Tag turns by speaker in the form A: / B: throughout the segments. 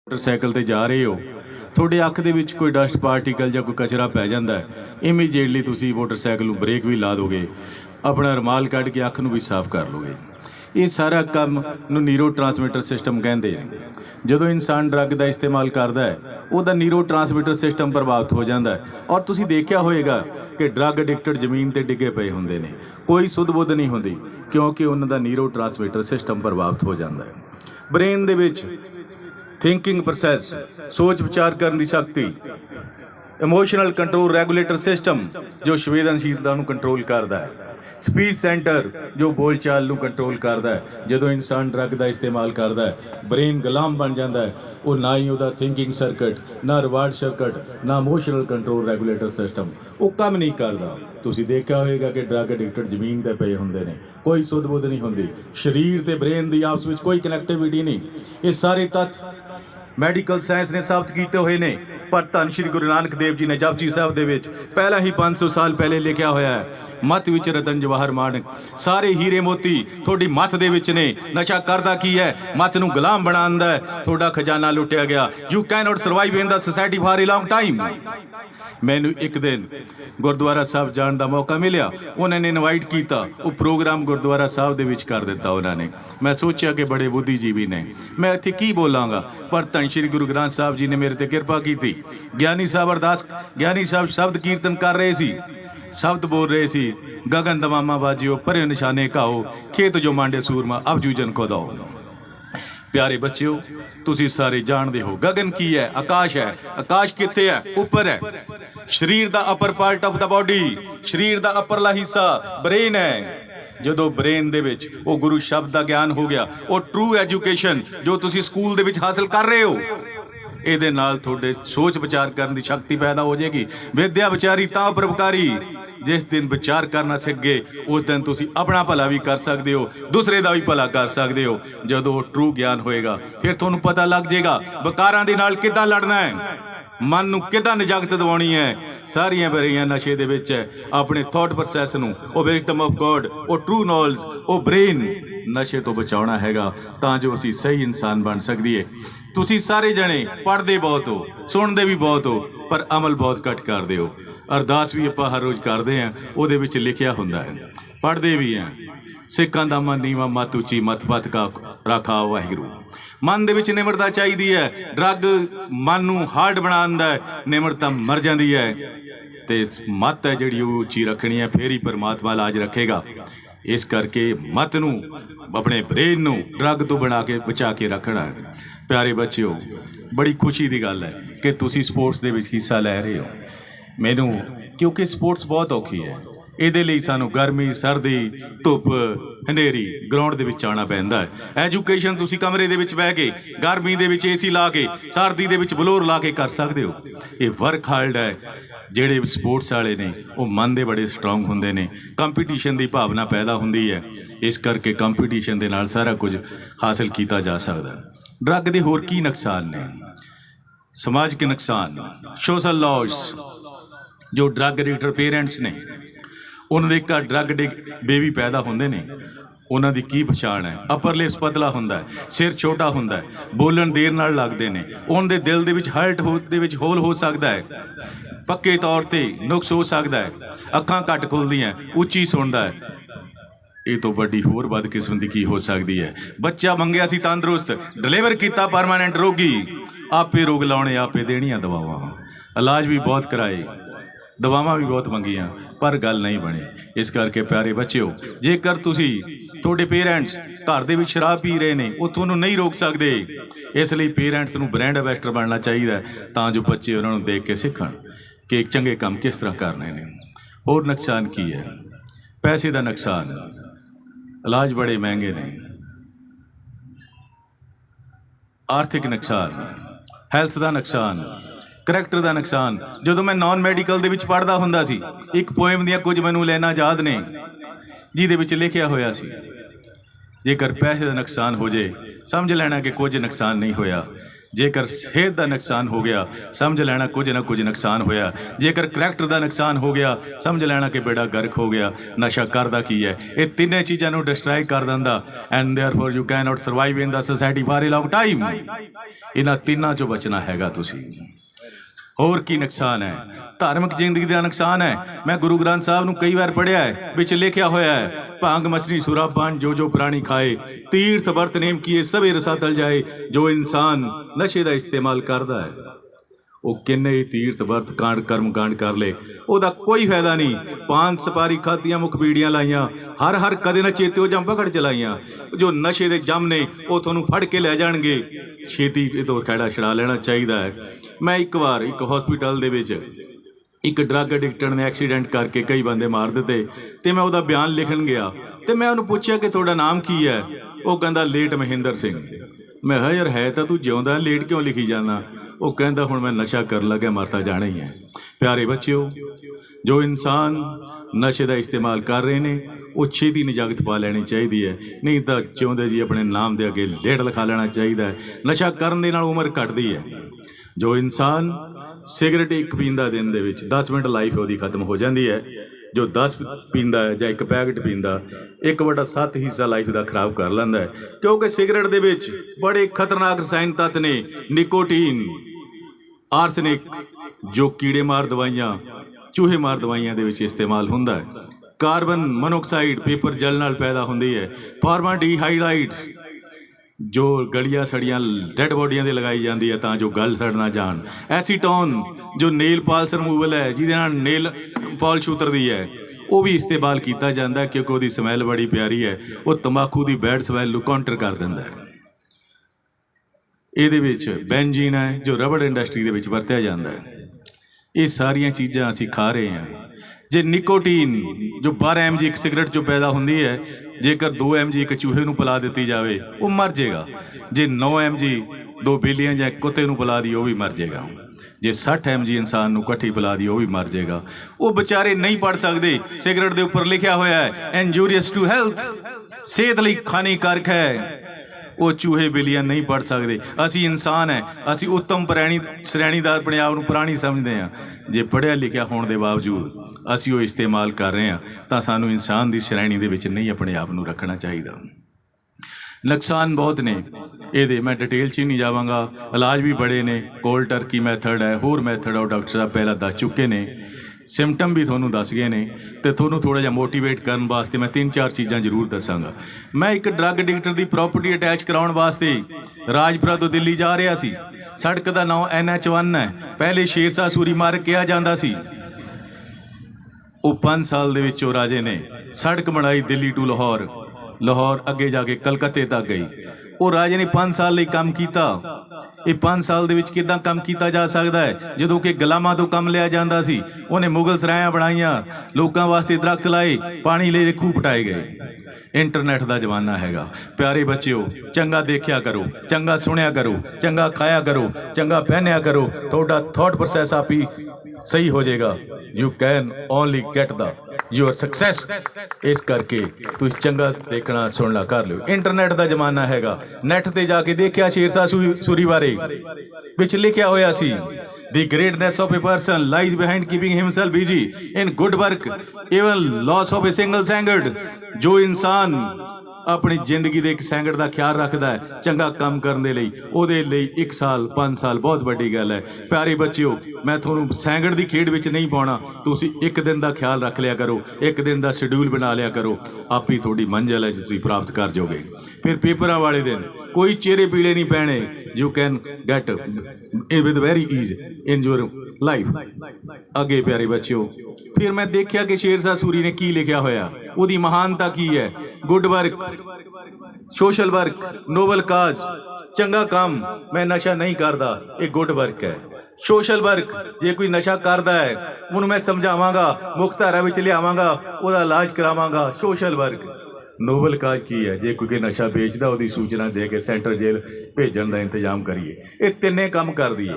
A: Motorcycle ते जा रहे हो, ਤੁਹਾਡੇ ਅੱਖ ਦੇ ਵਿੱਚ ਕੋਈ ਡਸਟ ਪਾਰਟੀਕਲ ਜਾਂ ਕੋਈ ਕਚਰਾ ਪੈ ਜਾਂਦਾ ਹੈ, ਇਮੀਡੀਏਟਲੀ ਤੁਸੀਂ ਮੋਟਰਸਾਈਕਲ ਨੂੰ ਬ੍ਰੇਕ ਵੀ ਲਾ ਦੋਗੇ, ਆਪਣਾ ਰੁਮਾਲ ਕੱਢ ਕੇ ਅੱਖ ਨੂੰ ਵੀ ਸਾਫ਼ ਕਰ ਲੋਗੇ। ਇਹ ਸਾਰਾ ਕੰਮ ਨੂੰ ਨਿਊਰੋ ਟਰਾਂਸਮਿਟਰ ਸਿਸਟਮ ਕਹਿੰਦੇ ਨੇ। ਜਦੋਂ ਇਨਸਾਨ ਡਰੱਗ ਦਾ ਇਸਤੇਮਾਲ ਕਰਦਾ ਹੈ, ਉਹਦਾ ਨਿਊਰੋ ਟਰਾਂਸਮਿਟਰ ਸਿਸਟਮ ਪ੍ਰਭਾਵਿਤ ਹੋ ਜਾਂਦਾ ਹੈ। ਔਰ ਤੁਸੀਂ ਦੇਖਿਆ ਹੋਏਗਾ ਕਿ ਡਰੱਗ ਐਡਿਕਟਡ ਜ਼ਮੀਨ ਤੇ ਡਿੱਗੇ ਪਏ ਹੁੰਦੇ ਨੇ, ਕੋਈ ਸੁੱਧ ਬੁੱਧ ਨਹੀਂ ਹੁੰਦੀ, ਕਿਉਂਕਿ ਉਹਨਾਂ ਦਾ ਨਿਊਰੋ ਟਰਾਂਸਮਿਟਰ ਸਿਸਟਮ ਪ੍ਰਭਾਵਿਤ ਹੋ ਜਾਂਦਾ ਹੈ। ਬ੍ਰੇਨ ਦੇ ਵਿੱਚ थिंकिंग प्रोसैस, सोच विचार करने की शक्ति, इमोशनल कंट्रोल रेगूलेटर सिस्टम जो संवेदनशीलता को कंट्रोल करता है, स्पीच सेंटर जो बोलचाल को कंट्रोल करता है। जो इंसान ड्रग का इस्तेमाल करता है, ब्रेन गुलाम बन जाता है। वो ना ही वह थिंकिंग सर्किट, ना रिवार्ड सर्किट, ना इमोशनल कंट्रोल रेगूलेटर सिस्टम वो काम नहीं करता। तुसीं देखा होगा कि ड्रग एडिक्टेड जमीन ते पे होंदे ने, कोई सुध बुध नहीं होंदी, शरीर ते ब्रेन की आपस में कोई कनैक्टिविटी नहीं। ये सारे तत्थ मैडिकल साइंस ने साबित किए हुए ने। पर धन श्री गुरु नानक देव जी ने जपजी साहब दे विच पहला ही 500 साल पहले लिखा होया है, मत विच रतन जवाहर माणक, सारे हीरे मोती थोड़ी मत दे विच ने। नशा करदा की है, मत नूं गुलाम बनांदा है, थोड़ा खजाना लुटिया गया। You can not survive in the society for a long time. मैनू एक दिन गुरुद्वारा साहब जाने का मौका मिलिया, उन्होंने इनवाइट किया, वो प्रोग्राम गुरुद्वारा साहब दे विच कर दिता उन्होंने। मैं सोचा कि बड़े बुद्धिजीवी ने, मैं इत्थे की बोलांगा, पर धन श्री गुरु ग्रंथ साहब जी ने मेरे ते कृपा की थी। ज्ञानी साहब अरदास, ज्ञानी साहब शब्द कीर्तन कर रहे सी, शब्द बोल रहे सी, गगन दमामा बाजियो परे निशाने घाओ, खेत जो मांडे सूरमा अब जूजन को दो। प्यारे बच्चों, तुसी सारे जानते हो गगन की है, आकाश है। आकाश कित्थे है? ऊपर है। शरीर दा upper part of the body, शरीर दा अपरला हिस्सा ब्रेन है। ਜਦੋਂ ਬ੍ਰੇਨ ਦੇ ਵਿੱਚ ਉਹ ਗੁਰੂ ਸ਼ਬਦ ਦਾ ਗਿਆਨ ਹੋ ਗਿਆ, ਉਹ ਟਰੂ ਐਜੂਕੇਸ਼ਨ ਜੋ ਤੁਸੀਂ ਸਕੂਲ ਦੇ ਵਿੱਚ ਹਾਸਲ ਕਰ ਰਹੇ ਹੋ, ਇਹਦੇ ਨਾਲ ਤੁਹਾਡੇ ਸੋਚ ਵਿਚਾਰ ਕਰਨ ਦੀ ਸ਼ਕਤੀ ਪੈਦਾ ਹੋ ਜਾਏਗੀ। ਵਿਦਿਆ ਵਿਚਾਰੀ ਤਾਂ ਪਰਉਪਕਾਰੀ, ਜਿਸ ਦਿਨ ਵਿਚਾਰ ਕਰਨਾ ਸਿੱਖ ਗਏ, ਉਸ ਦਿਨ ਤੁਸੀਂ ਆਪਣਾ ਭਲਾ ਵੀ ਕਰ ਸਕਦੇ ਹੋ, ਦੂਸਰੇ ਦਾ ਵੀ ਭਲਾ ਕਰ ਸਕਦੇ ਹੋ। ਜਦੋਂ ਟਰੂ ਗਿਆਨ ਹੋਏਗਾ, ਫਿਰ ਤੁਹਾਨੂੰ ਪਤਾ ਲੱਗ ਜਾਏਗਾ ਵਿਕਾਰਾਂ ਦੇ ਨਾਲ ਕਿੱਦਾਂ ਲੜਨਾ ਹੈ, मन नूं किदां निजागत दिवाउणी है। सारियां बेरियां नशे दे विच है। अपने थॉट प्रोसैस नूं, ओ विजडम ऑफ गॉड, ओ ट्रू नॉलेज, ओ ब्रेन नशे तो बचाउणा हैगा, तां जो असीं सही इंसान बन सकीए। तुसीं सारे जणे पढ़दे बहुत हो, सुणदे भी बहुत हो, पर अमल बहुत घट करदे हो। अरदास भी आपां हर रोज़ करदे हां, उहदे विच लिखिया हुंदा है, पढ़दे भी हां, सिखां दा मन नीवां मत उची मत पत का राखा वाहिगुरू। मन दे विच निमरता चाहिदी है। ड्रग मन नूं हार्ड बना दिंदा है, निमरता मर जाती है। तो मत है जिहड़ी वो उची रखनी है, फिर ही परमात्मा लाज रखेगा। इस करके मत नूं, अपने ब्रेन नूं ड्रग तो बना के बचा के रखना है। प्यारे बच्चों, बड़ी खुशी की गल है कि तुसीं स्पोर्ट्स दे विच हिस्सा लै रहे हो। मैनूं क्योंकि स्पोर्ट्स बहुत औखी है, ਇਹਦੇ ਲਈ ਸਾਨੂੰ ਗਰਮੀ ਸਰਦੀ ਧੁੱਪ ਹਨੇਰੀ ਗਰਾਊਂਡ ਦੇ ਵਿੱਚ ਆਉਣਾ ਪੈਂਦਾ ਹੈ। ਐਜੂਕੇਸ਼ਨ ਤੁਸੀਂ ਕਮਰੇ ਦੇ ਵਿੱਚ ਬਹਿ ਕੇ ਗਰਮੀ ਦੇ ਵਿੱਚ ਏਸੀ ਲਾ ਕੇ ਸਰਦੀ ਦੇ ਵਿੱਚ ਬਲੋਰ ਲਾ ਕੇ ਕਰ ਸਕਦੇ ਹੋ। ਇਹ ਵਰਕ ਹਾਰਡ ਹੈ। ਜਿਹੜੇ ਸਪੋਰਟਸ ਵਾਲੇ ਨੇ ਉਹ ਮਨ ਦੇ ਬੜੇ ਸਟਰੋਂਗ ਹੁੰਦੇ ਨੇ, ਕੰਪੀਟੀਸ਼ਨ ਦੀ ਭਾਵਨਾ ਪੈਦਾ ਹੁੰਦੀ ਹੈ। ਇਸ ਕਰਕੇ ਕੰਪੀਟੀਸ਼ਨ ਦੇ ਨਾਲ ਸਾਰਾ ਕੁਝ ਹਾਸਲ ਕੀਤਾ ਜਾ ਸਕਦਾ। ਡਰੱਗ ਦੇ ਹੋਰ ਕੀ ਨੁਕਸਾਨ ਨੇ? ਸਮਾਜਿਕ ਨੁਕਸਾਨ, ਸੋਸ਼ਲ ਲੌਸ। ਜੋ ਡਰੱਗ ਐਡਿਕਟਡ ਪੇਰੈਂਟਸ ਨੇ, ਉਹਨਾਂ ਦੇ ਘਰ ਡਰੱਗ ਬੇਬੀ ਪੈਦਾ ਹੁੰਦੇ ਨੇ, ਉਹਨਾਂ ਦੀ ਕੀ ਪਛਾਣ ਹੈ? ਅਪਰ ਲਿਪਸ ਪਤਲਾ ਹੁੰਦਾ ਹੈ, ਸਿਰ ਛੋਟਾ ਹੁੰਦਾ ਹੈ, ਬੋਲਣ ਦੇਰ ਨਾਲ ਲੱਗਦੇ ਨੇ, ਉਹਨਾਂ ਦੇ ਦਿਲ ਦੇ ਵਿੱਚ ਹਾਰਟ ਦੇ ਵਿੱਚ ਹੋਲ ਹੋ ਸਕਦਾ ਹੈ, ਪੱਕੇ ਤੌਰ ਤੇ ਨੁਕਸ ਹੋ ਸਕਦਾ ਹੈ, ਅੱਖਾਂ ਘੱਟ ਖੁੱਲਦੀਆਂ, ਉੱਚੀ ਸੁਣਦਾ ਹੈ। ਇਹ ਤੋਂ ਵੱਡੀ ਹੋਰ ਬਦਕਿਸਮਤੀ ਕੀ ਹੋ ਸਕਦੀ ਹੈ? ਬੱਚਾ ਮੰਗਿਆ ਸੀ ਤੰਦਰੁਸਤ, ਡਿਲੀਵਰ ਕੀਤਾ ਪਰਮਾਨੈਂਟ ਰੋਗੀ। ਆਪੇ ਰੋਗ ਲਾਉਣੇ, ਆਪੇ ਦੇਣੀਆਂ ਦਵਾਵਾਂ, ਇਲਾਜ ਵੀ ਬਹੁਤ ਕਰਾਏ, ਦਵਾਵਾਂ ਵੀ ਬਹੁਤ ਮੰਗੀਆਂ, पर गल नहीं बनी। इस करके प्यारे बच्चों, जेकर तुसी थोड़े पेरेंट्स घर दे विच शराब पी रहे हैं, वो तुहानूं नहीं रोक सकते। इसलिए पेरेंट्स नूं ब्रांड एंबैसडर बनना चाहिए, तां जो बच्चे उन्होंने देख के सीखण कि चंगे काम किस तरह करने ने। होर नुकसान की है? पैसे का नुकसान, इलाज बड़े महंगे ने। आर्थिक नुकसान, हैल्थ का नुकसान, करैक्टर का नुकसान। जो मैं नॉन मैडिकल दे विच पढ़दा हुंदा सी, एक पोएम दियां कुछ मैनूं लाइनां याद ने, जिहदे विच लिखिया होया सी, जेकर पैसे का नुकसान हो जाए समझ लेना कि कुछ नुकसान नहीं होया, जेकर सेहत का नुकसान हो गया समझ लेना कुछ ना कुछ नुकसान होया, जेकर करैक्टर का नुकसान हो गया समझ लेना कि बेड़ा गर्क हो गया। नशा करदा की है, ये तीनों चीज़ों को डिस्ट्रॉय कर दिंदा and therefore you can not survive in the society for a long time. इन्हां तीनों चों बचना हैगा तुसीं। होर की नुकसान है? धार्मिक जिंदगी का नुकसान है। मैं गुरु ग्रंथ साहब नूं कई बार पढ़िया है, विच लिखिया होया है भांग मछली सुरापान जो जो प्राणी खाए, तीर्थ वर्त नेम किए सभी रसा तल जाए। जो इंसान नशे का इस्तेमाल करता है वो किन्ने ही तीर्थ वर्त कांड कर्म कांड कर ले, ਉਹਦਾ कोई फायदा नहीं। पान सुपारी खातियां मुख बीड़ियां लाइयां, हर हर कदे ना चेते जम पकड़ चलाइयां। जो नशे के जम ने वो तुहानूं फड़ के लै जाणगे, छेती ये तो खैड़ा छड़ा लेना चाहिए है। मैं एक बार एक हॉस्पिटल दे विच एक ड्रग एडिक्टर ने एक्सीडेंट करके कई बंदे मार दिते ते मैं उसदा बयान लिखण गया ते मैं उन्होंने पूछा कि तुहाडा नाम की है? वो कहंदा लेट महेंद्र सिंह। मैं कहा यार है तो तू जिउंदा, लेट क्यों लिखी जाना? वो कहंदा हुण मैं नशा कर लग्या, मरता जाना ही है। प्यारे बच्चों, जो इंसान नशे का इस्तेमाल कर रहे हैं वो छेती निजागत पा लैनी चाहिए है, नहीं तो जिउंदे जी अपने नाम के अगे लेट लिखा लेना चाहिए है। नशा करन दे नाल उम्र घटदी है। जो इंसान सिगरेट एक पींदा दिन दे विच 10 मिनट लाइफ वो खत्म हो जाती है। जो 10 पींदा है या एक पैकेट पींदा 1/7 हिस्सा लाइफ का खराब कर लैंदा है, क्योंकि सिगरेट दे विच बड़े खतरनाक रसायन तत्त ने, निकोटीन, आर्सनिक जो कीड़े मार दवाइयां, चूहे मार दवाइयां दे विच इस्तेमाल हुंदा है। कार्बन मोनोऑक्साइड पेपर जल नाल पैदा हुंदी है। फॉर्माल्डिहाइड जो गलियां सड़ियां डैड बॉडियां दे लगाई जाती है तां जो गल सड़ ना जान। एसीटोन जो नेल पॉलिश रिमूवल है जिहदे नाल नेल पॉलिश उतरदी है, वो भी इस्तेमाल किया जाता है क्योंकि उसकी समैल बड़ी प्यारी है। वो तंबाकू की बैड समैल नूं काउंटर कर दिंदा है। ਇਹਦੇ ਵਿੱਚ ਬੈਂजीन है जो रबड़ इंडस्ट्री ਦੇ ਵਿੱਚ ਵਰਤਿਆ ਜਾਂਦਾ है। ये सारिया चीज़ां असीं खा रहे हैं। जे निकोटीन जो 12 mg एक सिगरेट जो पैदा होंदी है, जेकर 2 mg एक चूहे नूं पिला दी जाए वो मर जाएगा। जे 9 mg 2 बिल्लियां या कुत्ते नूं पिला दी वो भी मर जाएगा। जे 60 mg इंसान नूं इकट्ठी पिला दी वो भी मर जाएगा। वो बेचारे नहीं पढ़ सकते। सिगरेट के उपर लिखा होया है इंजूरियस टू हैल्थ, सेहत लई हानिकारक है। वो चूहे बिल्लियां नहीं पढ़ सकते। असी इंसान है, असी उत्तम श्रेणी का अपने आप को प्राणी समझते हैं। जे पढ़िया लिखिया होने के बावजूद असी वो इस्तेमाल कर रहे हैं तो सानू इंसान की श्रेणी के विच नहीं अपने आप को रखना चाहिए। नुकसान बहुत ने ये, मैं डिटेल च ही नहीं जावांगा। इलाज भी बड़े ने, कोल्ड टर्की मैथड है, होर मैथड है, डॉक्टर साहब पहला दस चुके ने। सिम्पटम भी थोनों दस गए ने तो थोनों थोड़ा जिहा मोटीवेट करने वास्ते मैं 3-4 चीज़ां जरूर दसांगा। मैं एक ड्रग एडिक्टर की प्रॉपर्टी अटैच कराउण वास्ते राजपुरा तो दिल्ली जा रहा सी। सड़क का नाम NH1 है। पहले शेरशाह सूरी मार्ग कहा जाता सी। वो 5 साल दे विच राजे ने सड़क बनाई दिल्ली टू लाहौर, लाहौर अगे जाके कलकत्ते तक गई। वो राजे ने 5 साल लिए काम किया। ये 5 साल दे विच किदां काम किया जा सकता है जदों कि गुलामां तो काम लिया जाता सी। उन्हें मुगल सरायां बनाईयां, लोगों वास्ते दरख्त लाए, पानी ले खूह पटाए गए। इंटरनेट का जमाना हैगा। प्यारे बच्चों, चंगा देखिया करो, चंगा सुनिया करो, चंगा खाया करो, चंगा पहनिया करो, थोड़ा थॉट प्रोसैस आप ही सही हो जाएगा। You can only get the your success. इस करके तुम चंगा देखना सुनना कर लो। इंटरनेट का जमाना हैगा। नैट ते जाके देखिया शेरशाह सूरी बारे विच लिखिया होया सी The greatness of a person lies behind keeping himself busy in good work, even loss of a single second। जो इंसान अपनी जिंदगी के एक सैकंड का ख्याल रखता है चंगा काम करने लई, ਉਹਦੇ ਲਈ 1 साल 5 साल बहुत बड़ी गल है। प्यारे बच्चों, मैं थोनों सैकंड की खेड विच नहीं पाउणा। तुसीं एक दिन का ख्याल रख लिया करो, एक दिन का शेड्यूल बना लिया करो, आप ही थोड़ी मंजिल है जो तुसीं प्राप्त कर जाओगे। फिर पेपरां वाले दिन कोई चेहरे पीड़े नहीं पैने। You can get with very ease in your life. अगे प्यारे बच्चों, फिर मैं देखा कि शेरशाह सूरी ने की लिखा होया, उसकी महानता की है। Good work, social work, noble cause, चंगा काम। मैं नशा नहीं करता, ये गुड वर्क है। सोशल वर्क, जे कोई नशा करता है उन्होंने मैं समझावांगा, मुख्य धारा विच लियावांगा, उसका इलाज करावांगा। Social work. नोबल काज की है, जे कोई नशा बेचता उसकी सूचना दे के सेंट्रल जेल भेजण का इंतजाम करिए। ये तिन्ने काम कर दिए,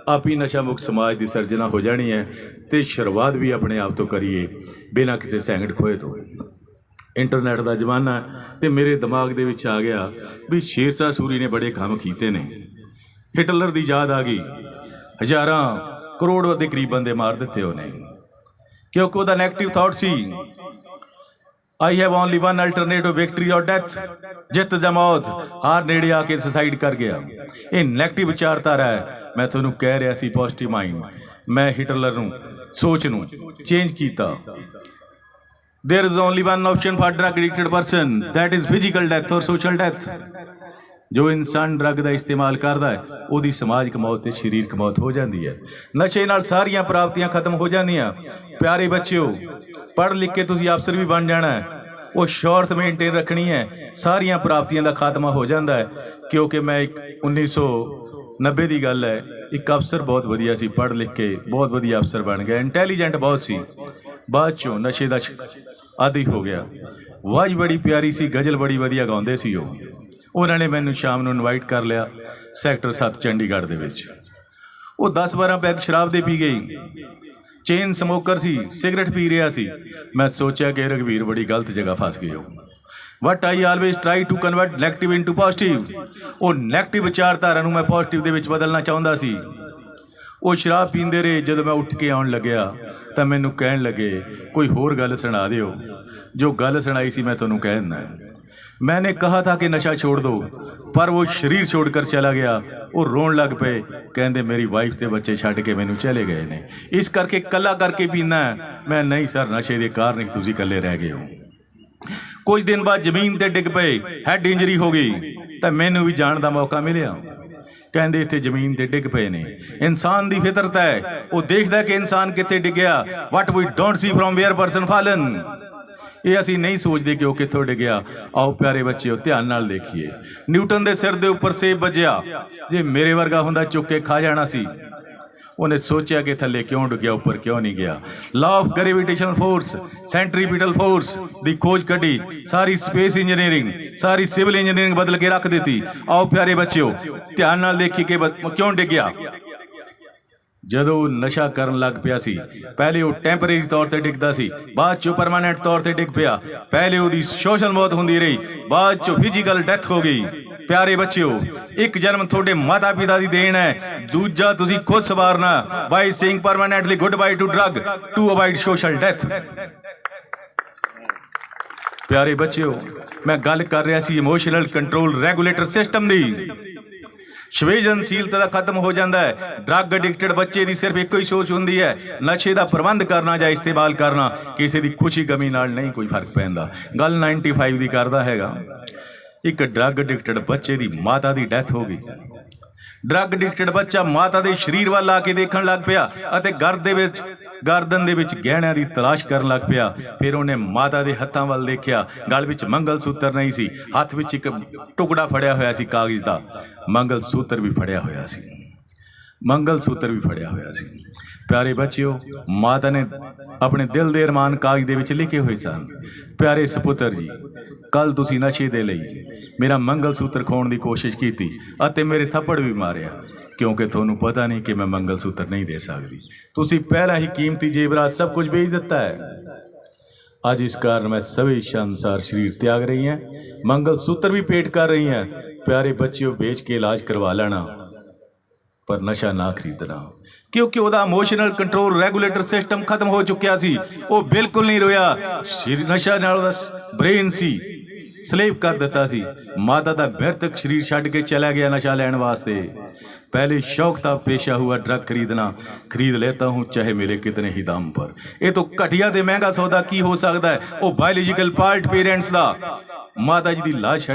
A: आप ही नशा मुक्त समाज की सर्जना हो जानी है। तो शुरुआत भी अपने आप तो करिए बिना किसी सैकंड खोए तो। इंटरनेट का जमाना है तो मेरे दिमाग दे विच आ गया भी शेरशाह सूरी ने बड़े काम कीते ने। हिटलर की याद आ गई, हज़ारां करोड़ के करीब बंदे मार दिते उन्हें, क्योंकि वह नैगेटिव थॉट सी, I have only one alternative, victory और डेथ, जित या मौत, हार नेड़े आके सुसाइड कर गया। ये नैगेटिव विचारधारा है। मैं तुहानूं कह रहा सी पॉजिटिव माइंड, मैं हिटलर नूं सोच नूं चेंज किया। There is only one option for drug addicted person, that is physical death और सोशल डेथ। जो इंसान ड्रग का इस्तेमाल करता है वो समाजिक मौत ते शरीरक मौत हो जाती है। नशे नाल सारियां प्राप्तियां खत्म हो जांदियां। प्यारे बच्चों, पढ़ लिख के तुसीं अफसर भी बन जाना है, वो शौहरत मेनटेन रखनी है, सारियां प्राप्तियां का खात्मा हो जाता है। क्योंकि मैं एक 1990 की गल है, एक अफसर बहुत वधिया सी, पढ़ लिख के बहुत वधिया अफसर बन गया, इंटैलीजेंट बहुत सी, बाद चों नशे का आदि हो गया। आवाज़ बड़ी प्यारी सी, गज़ल बड़ी वधिया गाउंदे सी। उन्होंने मैनू शाम को इनवाइट कर लिया सैक्टर 7 चंडीगढ़ दे विच। वो 10-12 पैग शराब दे पी गई, चेन समोकर सी, सिगरट पी रहा सी। मैं सोचा कि रघवीर बड़ी गलत जगह फस गए हो। What I always try to convert negative into positive. वो नैगेटिव विचारधारा मैं पॉजिटिव दे विच बदलना चाहता सी। वो शराब पींदे रहे। जब मैं उठ के आउण लग्या तो मैनू कहण लगे कोई होर गल सुना दिओ। जो गल सुनाई सी मैं तुहानूं कह दिंदा। मैंने कहा था कि नशा छोड़ दो, पर वो शरीर छोड़कर चला गया। वो रोन लग पे, कहते मेरी वाइफ ते बच्चे छड्ड के मैनू चले गए ने, इस करके कला करके पीना है। मैं नहीं सर, नशे के कारण ही तुसीं कल्ले रह गए हो। कुछ दिन बाद जमीन ते डिग पे, हैड इंजरी हो गई, तो मैनू भी जाण का मौका मिलिया। कहते इत्थे जमीन ते डिग पे ने। इंसान की फितरत है, वो देखता कि इंसान कित्थे डिगया। What we don't see from where person fallen, ये असी नहीं सोचते कि वह कितों डिगया। आओ प्यारे बच्चे ध्यान नाल देखिए। न्यूटन के सिर के उपर सेब बजया, जे मेरे वर्गा हुंदा चुक के खा जाना सी। उन्हें सोचा कि थले क्यों डिगया, उपर क्यों नहीं गया। Law of gravitational force, centripetal force की खोज कढ़ी, सारी स्पेस इंजीनियरिंग, सारी सिविल इंजीनियरिंग बदल के रख दी। आओ प्यारे बच्चों ध्यान नाल देखिए कि क्यों डिगया। जदों नशा करन लग पिया सी, पहले वो टैंपरेरी तौर पर डिगदा सी, बाद चो परमानेंट तौर पर डिग पिया। पहले वो सोशल मौत होंदी रही, बाद चो फिजिकल डेथ हो गई। प्यारे बच्चों, एक जन्म थोड़े माता पिता की देन है, दूजा तुसीं खुद सवारना। By saying permanently goodbye to drug to avoid social death. प्यारे बच्चों, मैं गल कर रहा सी इमोशनल कंट्रोल रेगुलेटर सिस्टम की। संवेदनशीलता खत्म हो जाता है। ड्रग एडिक्टेड बच्चे की सिर्फ एक ही सोच होंदी है, नशे का प्रबंध करना या इस्तेमाल करना। किसी की खुशी गमी नाल नहीं कोई फर्क पैंदा। गल 95 की करदा हैगा। एक ड्रग एडिक्टेड बच्चे की माता की डैथ हो गई। ड्रग एडिक्टेड बच्चा माता के शरीर वाल आके देखण लग पिया, गर्दन दे विच गहणिਆਂ की तलाश करन लग पिया। फिर उन्हें माता के हत्थां वाल देखिया, गल विच मंगल सूत्र नहीं सी, हत्थ विच एक टुकड़ा फड़िया होया सी कागज़ का। मंगल सूत्र भी फड़िया होया सी, मंगल सूत्र भी फड़िया होया सी। प्यारे बच्चिओ, माता ने अपने दिल दे अरमान कागज़ दे विच लिखे हुए सन। प्यारे सपुत्र जी, कल तुसीं नशे दे लई मेरा मंगल सूत्र खोण की कोशिश की अते मेरे थप्पड़ भी मारिया, क्योंकि तुहानूं पता नहीं कि मैं मंगल सूत्र नहीं दे सकती। तुसीं पहला ही कीमती जेवरात सब कुछ बेच दिता है। अज इस कारण मैं सभी इच्छा अनुसार शरीर त्याग रही हैं, मंगल सूत्र भी पेट कर रही हैं। प्यारे बच्चियों, बेच के इलाज करवा लेना, पर नशा ना खरीदना, क्योंकि वह इमोशनल कंट्रोल रेगुलेटर सिस्टम खत्म हो चुकिया सी। वो बिल्कुल नहीं रोया। नशा नाल ब्रेन सी स्लेव कर दिता सी। माता का मृतक शरीर छड्ड के चला गया नशा लैण वास्ते। पहले शौक था, पेशा हुआ ड्रग खरीदना, खरीद लेता हूँ चाहे मेरे कितने ही दाम पर। ये तो घटिया ते महंगा सौदा की हो सकता है। वो बायोलॉजिकल पार्ट पेरेंट्स का, माता जी की लाश